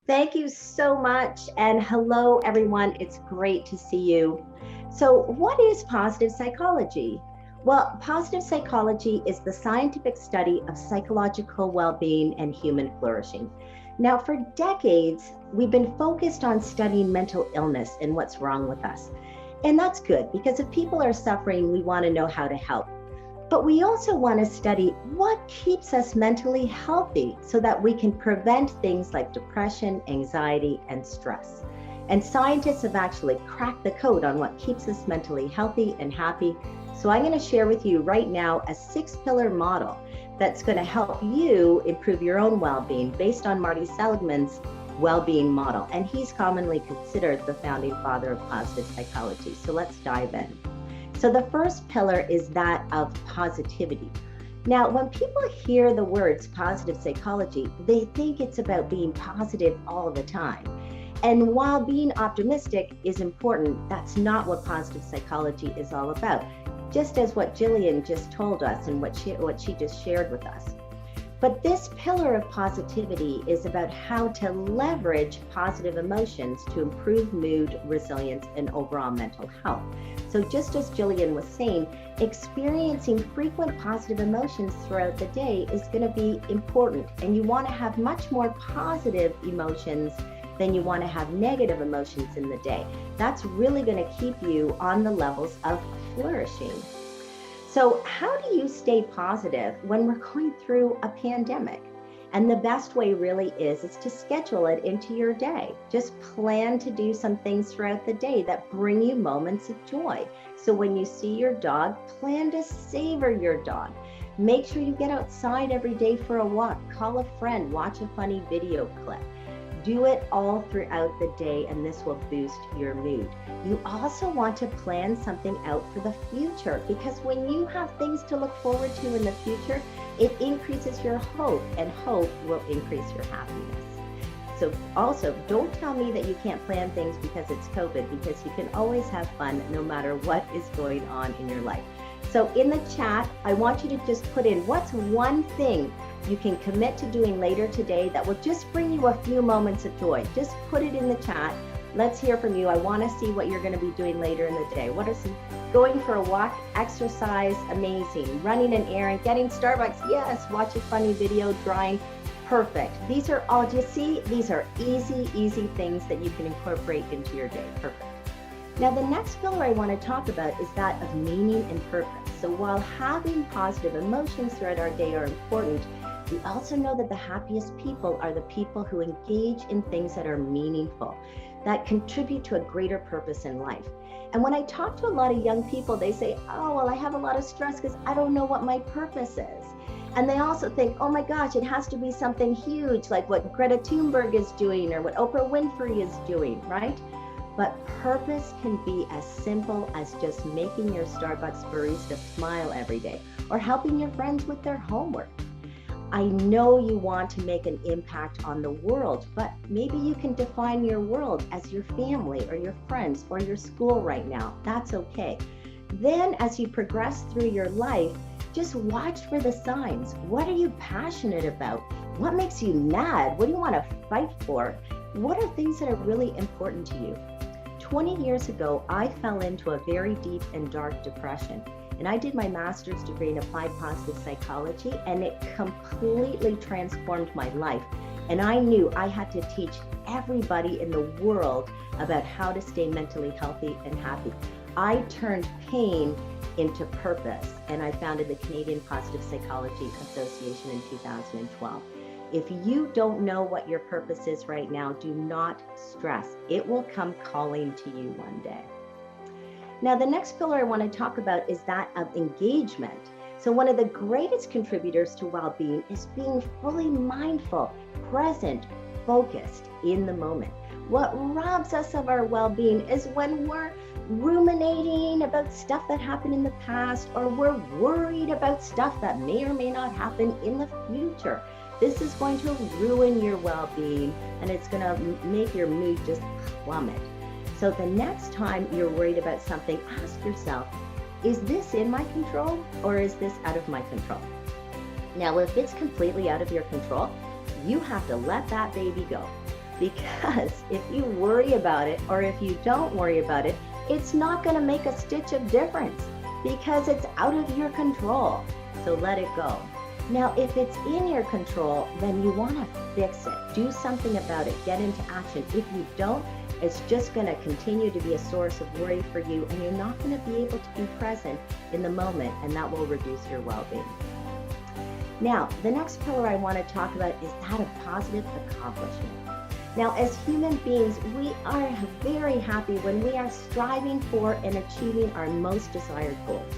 Thank you so much. And hello, everyone. It's great to see you. So, what is positive psychology? Well, positive psychology is the scientific study of psychological well being and human flourishing. Now, for decades, we've been focused on studying mental illness and what's wrong with us. And that's good because if people are suffering, we want to know how to help. But we also want to study what keeps us mentally healthy so that we can prevent things like depression, anxiety, and stress. And scientists have actually cracked the code on what keeps us mentally healthy and happy. So I'm going to share with you right now a 6-pillar model that's going to help you improve your own well-being based on Marty Seligman's well-being model. And he's commonly considered the founding father of positive psychology. So let's dive in. So the first pillar is that of positivity. Now, when people hear the words positive psychology, they think it's about being positive all the time. And while being optimistic is important, that's not what positive psychology is all about. Just as what Jillian just told us and what she just shared with us. But this pillar of positivity is about how to leverage positive emotions to improve mood, resilience, and overall mental health. So just as Jillian was saying, experiencing frequent positive emotions throughout the day is going to be important. And you want to have much more positive emotions than you want to have negative emotions in the day. That's really going to keep you on the levels of flourishing. So how do you stay positive when we're going through a pandemic? And the best way really is to schedule it into your day. Just plan to do some things throughout the day that bring you moments of joy. So when you see your dog, plan to savor your dog. Make sure you get outside every day for a walk, call a friend, watch a funny video clip. Do it all throughout the day, and this will boost your mood. You also want to plan something out for the future, because when you have things to look forward to in the future, it increases your hope, and hope will increase your happiness. So also, don't tell me that you can't plan things because it's COVID, because you can always have fun no matter what is going on in your life. So in the chat, I want you to just put in what's one thing you can commit to doing later today that will just bring you a few moments of joy. Just put it in the chat. Let's hear from you. I want to see what you're going to be doing later in the day. What are some going for a walk, exercise, amazing, running an errand, getting Starbucks, yes, watch a funny video, drawing, perfect. These are all, do you see? These are easy things that you can incorporate into your day. Perfect. Now, the next pillar I want to talk about is that of meaning and purpose. So while having positive emotions throughout our day are important, we also know that the happiest people are the people who engage in things that are meaningful, that contribute to a greater purpose in life. And when I talk to a lot of young people, they say, oh, well, I have a lot of stress because I don't know what my purpose is. And they also think, oh my gosh, it has to be something huge, like what Greta Thunberg is doing or what Oprah Winfrey is doing, right? But purpose can be as simple as just making your Starbucks barista smile every day or helping your friends with their homework. I know you want to make an impact on the world, but maybe you can define your world as your family or your friends or your school right now. That's okay. Then as you progress through your life, just watch for the signs. What are you passionate about? What makes you mad? What do you want to fight for? What are things that are really important to you? 20 years ago, I fell into a very deep and dark depression. And I did my master's degree in applied positive psychology, and it completely transformed my life. And I knew I had to teach everybody in the world about how to stay mentally healthy and happy. I turned pain into purpose, and I founded the Canadian Positive Psychology Association in 2012. If you don't know what your purpose is right now, do not stress. It will come calling to you one day. Now, the next pillar I want to talk about is that of engagement. So one of the greatest contributors to well-being is being fully mindful, present, focused in the moment. What robs us of our well-being is when we're ruminating about stuff that happened in the past, or we're worried about stuff that may or may not happen in the future. This is going to ruin your well-being, and it's going to make your mood just plummet. So the next time you're worried about something, ask yourself, is this in my control or is this out of my control? Now, if it's completely out of your control, you have to let that baby go. Because if you worry about it, or if you don't worry about it, it's not going to make a stitch of difference because it's out of your control. So let it go. Now, if it's in your control, then you want to fix it. Do something about it. Get into action. If you don't, it's just going to continue to be a source of worry for you, and you're not going to be able to be present in the moment, and that will reduce your well-being. Now, the next pillar I want to talk about is that of positive accomplishment. Now, as human beings, we are very happy when we are striving for and achieving our most desired goals.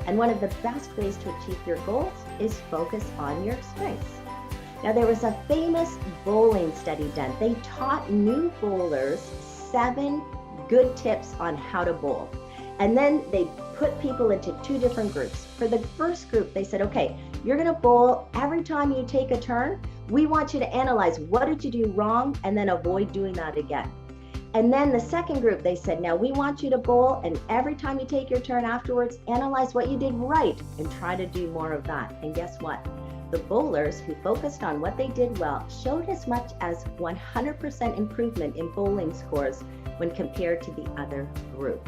And one of the best ways to achieve your goals is focus on your strengths. Now, there was a famous bowling study done. They taught new bowlers 7 good tips on how to bowl. And then they put people into 2 different groups. For the first group, they said, okay, you're going to bowl every time you take a turn. We want you to analyze what did you do wrong and then avoid doing that again. And then the second group, they said, now we want you to bowl, and every time you take your turn afterwards, analyze what you did right and try to do more of that. And guess what? The bowlers who focused on what they did well showed as much as 100% improvement in bowling scores when compared to the other group.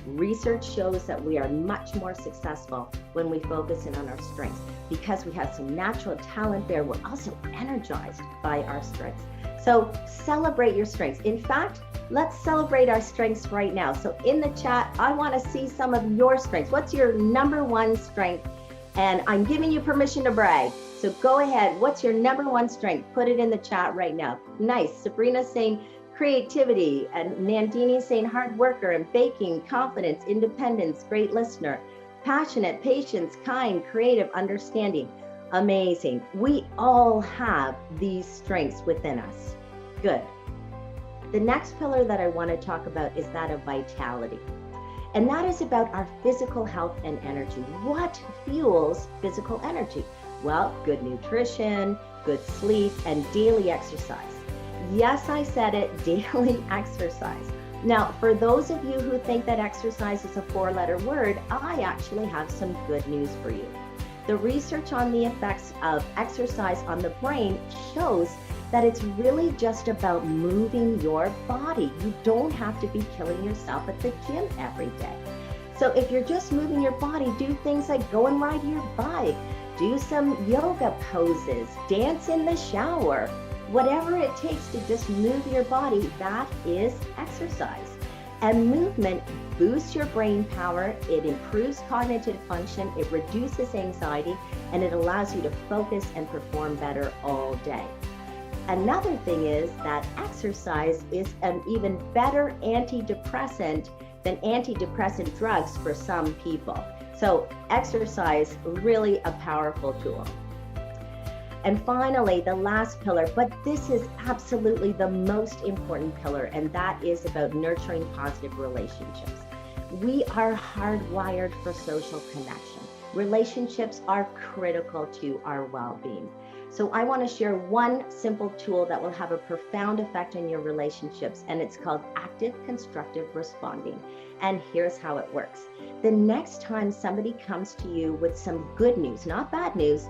Research shows that we are much more successful when we focus in on our strengths because we have some natural talent there. We're also energized by our strengths. So celebrate your strengths. In fact, let's celebrate our strengths right now. So in the chat, I want to see some of your strengths. What's your number 1 strength? And I'm giving you permission to brag. So go ahead. What's your number 1 strength? Put it in the chat right now. Nice. Sabrina's saying creativity, and Nandini saying hard worker and baking, confidence, independence, great listener, passionate, patience, kind, creative, understanding. Amazing. We all have these strengths within us. Good. The next pillar that I want to talk about is that of vitality. And that is about our physical health and energy. What fuels physical energy? Well, good nutrition, good sleep, and daily exercise. Yes, I said it, daily exercise. Now, for those of you who think that exercise is a 4-letter word, I actually have some good news for you. The research on the effects of exercise on the brain shows that it's really just about moving your body. You don't have to be killing yourself at the gym every day. So if you're just moving your body, do things like go and ride your bike, do some yoga poses, dance in the shower, whatever it takes to just move your body, that is exercise. And movement boosts your brain power, it improves cognitive function, it reduces anxiety, and it allows you to focus and perform better all day. Another thing is that exercise is an even better antidepressant than antidepressant drugs for some people. So exercise, really a powerful tool. And finally, the last pillar, but this is absolutely the most important pillar, and that is about nurturing positive relationships. We are hardwired for social connection. Relationships are critical to our well-being. So I want to share one simple tool that will have a profound effect on your relationships, and it's called active constructive responding. And here's how it works. The next time somebody comes to you with some good news, not bad news,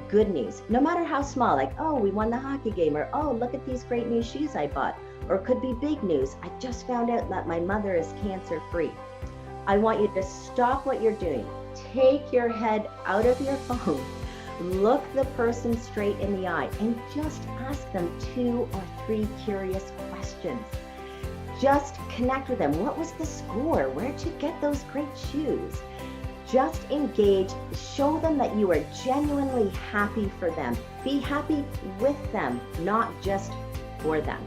good news, no matter how small, like, oh, we won the hockey game, or oh, look at these great new shoes I bought, or it could be big news, I just found out that my mother is cancer-free. I want you to stop what you're doing. Take your head out of your phone, look the person straight in the eye, and just ask them 2 or 3 curious questions. Just connect with them. What was the score? Where'd you get those great shoes? Just engage, show them that you are genuinely happy for them. Be happy with them, not just for them.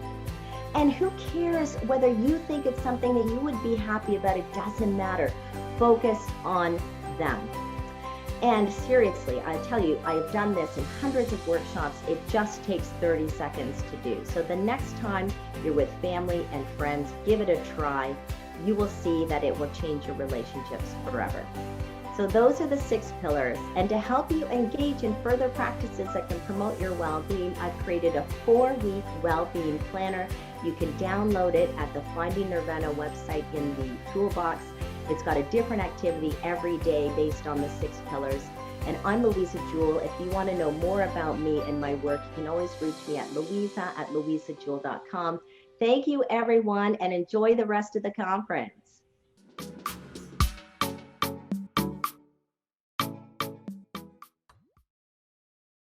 And who cares whether you think it's something that you would be happy about? It doesn't matter. Focus on them. And seriously, I tell you, I have done this in hundreds of workshops. It just takes 30 seconds to do. So the next time you're with family and friends, give it a try. You will see that it will change your relationships forever. So those are the 6 pillars. And to help you engage in further practices that can promote your well-being, I've created a 4-week well-being planner. You can download it at the Finding Nirvana website in the toolbox. It's got a different activity every day based on the 6 pillars. And I'm Louisa Jewell. If you want to know more about me and my work, you can always reach me at louisa@louisajewell.com. Thank you, everyone, and enjoy the rest of the conference.